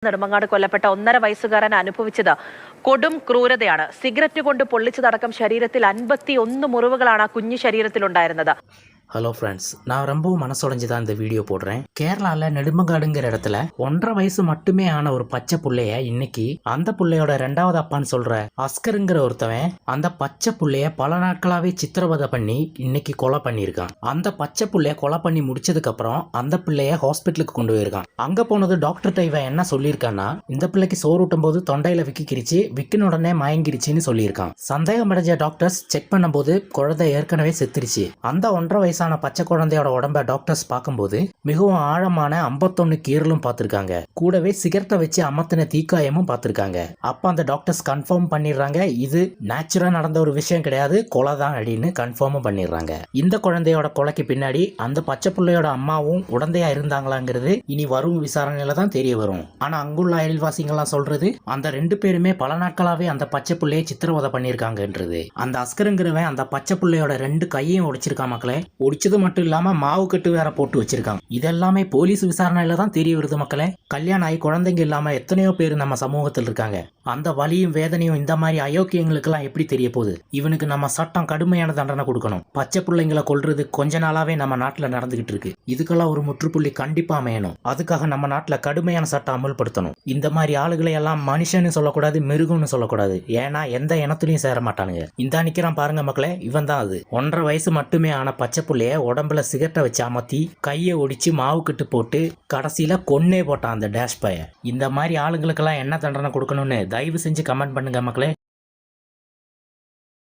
നെടുമങ്ങാട് കൊല്ലപ്പെട്ട 1.5 വയസ്സുകാരൻ അനുഭവിച്ചത് കൊടും ക്രൂരതയാണ്. സിഗരറ്റ് കൊണ്ട് പൊള്ളിച്ചതടക്കം ശരീരത്തിൽ 51 മുറിവുകളാണ് ആ കുഞ്ഞു ശരീരത്തിലുണ്ടായിരുന്നത്. ஹலோ ஃப்ரெண்ட்ஸ், நான் ரொம்பவும் மனசுடைஞ்சு தான் இந்த வீடியோ போடுறேன். கேரளாவில் நெடுமங்காடுங்கிற இடத்துல 1.5 வயசு மட்டுமே ஆன ஒரு பச்சை புள்ளைய இன்னைக்கு அந்த புள்ளையோட 2வது அப்பான்னு சொல்ற அஸ்கருங்கிற ஒருத்தவன் அந்த பச்சை புள்ளைய பல நாட்களாவே சித்திரவதை பண்ணி இன்னைக்கு கொலை பண்ணியிருக்கான். அந்த பச்சை புள்ளைய கொலை பண்ணி முடிச்சதுக்கு அப்புறம் அந்த பிள்ளைய ஹாஸ்பிட்டலுக்கு கொண்டு போயிருக்கான். அங்க போனது டாக்டர்கிட்ட இவன் என்ன சொல்லியிருக்கான்னா, இந்த பிள்ளைக்கு சோறுட்டும் போது தொண்டையில விக்கிக்கிருச்சு, விக்கின உடனே மயங்கிருச்சுன்னு சொல்லியிருக்கான். சந்தேகம் அடைஞ்ச டாக்டர்ஸ் செக் பண்ணும்போது குழந்தை ஏற்கனவே செத்துருச்சு. அந்த 1.5 வயசு பச்சை குழந்தையோட உடம்ப டாக்டர்ஸ் பார்க்கும்போது மிகவும் ஆழமான 51 கீறலும் பார்த்திருக்காங்க. கூடவே சிகரெட்டை வச்சு அமர்த்தின தீக்காயமும் பார்த்திருக்காங்க. அப்ப அந்த டாக்டர்ஸ் கன்ஃபார்ம் பண்ணிடுறாங்க, இது நேச்சுரலா நடந்த ஒரு விஷயம் கிடையாது, கொலை தான் அப்படின்னு கன்ஃபார்மும் பண்ணிடுறாங்க. இந்த குழந்தையோட கொலைக்கு பின்னாடி அந்த பச்சை பிள்ளையோட அம்மாவும் உடந்தையா இருந்தாங்களாங்கிறது இனி வரும் விசாரணையில தான் தெரிய வரும். ஆனா அங்குள்ள அயல்வாசிகள்லாம் சொல்றது அந்த 2 பேருமே பல நாட்களாவே அந்த பச்சை பிள்ளையை சித்திரவதை பண்ணியிருக்காங்கன்றது. அந்த அஸ்கருங்கிறவன் அந்த பச்சை பிள்ளையோட 2 கையையும் ஒடிச்சிருக்கான் மக்களே. ஒடிச்சது மட்டும் இல்லாம மாவு கட்டு வேற போட்டு வச்சிருக்காங்க. இதெல்லாமே போலீஸ் விசாரணையில தான் தெரிய வருது மக்களே. கல்யாணம் ஆகி குழந்தைங்க இல்லாம எத்தனையோ பேர் நம்ம சமூகத்தில் இருக்காங்க. அந்த வலியும் வேதனையும் இந்த மாதிரி அயோக்கியங்களுக்கு எல்லாம் எப்படி தெரிய போகுது? இவனுக்கு நம்ம சட்டம் கடுமையான தண்டனை கொடுக்கணும். பச்சை பிள்ளைங்களை கொல்றது கொஞ்ச நாளாவே நம்ம நாட்டுல நடந்துகிட்டு இருக்கு. இதுக்கெல்லாம் ஒரு முற்றுப்புள்ளி கண்டிப்பா அமையணும். அதுக்காக நம்ம நாட்டுல கடுமையான சட்டம் அமல்படுத்தணும். இந்த மாதிரி ஆளுகளை எல்லாம் மனுஷன்னு சொல்லக்கூடாது, மிருகம்னு சொல்லக்கூடாது. ஏன்னா எந்த இனத்துலயும் சேர மாட்டானுங்க. இந்த நிக்கிறான் பாருங்க மக்களே, இவன் தான் அது. 1.5 வயசு மட்டுமே ஆன பச்சை புள்ளைய உடம்புல சிகரெட்டை வச்சு அமர்த்தி கையை ஒடிச்சு மாவு கட்டு போட்டு கடைசியில கொன்னே போட்டான் அந்த டேஷ் பைய. இந்த மாதிரி ஆளுங்களுக்கெல்லாம் என்ன தண்டனை கொடுக்கணும்னு தயவு செஞ்சு கமெண்ட் பண்ணுங்க மக்களே.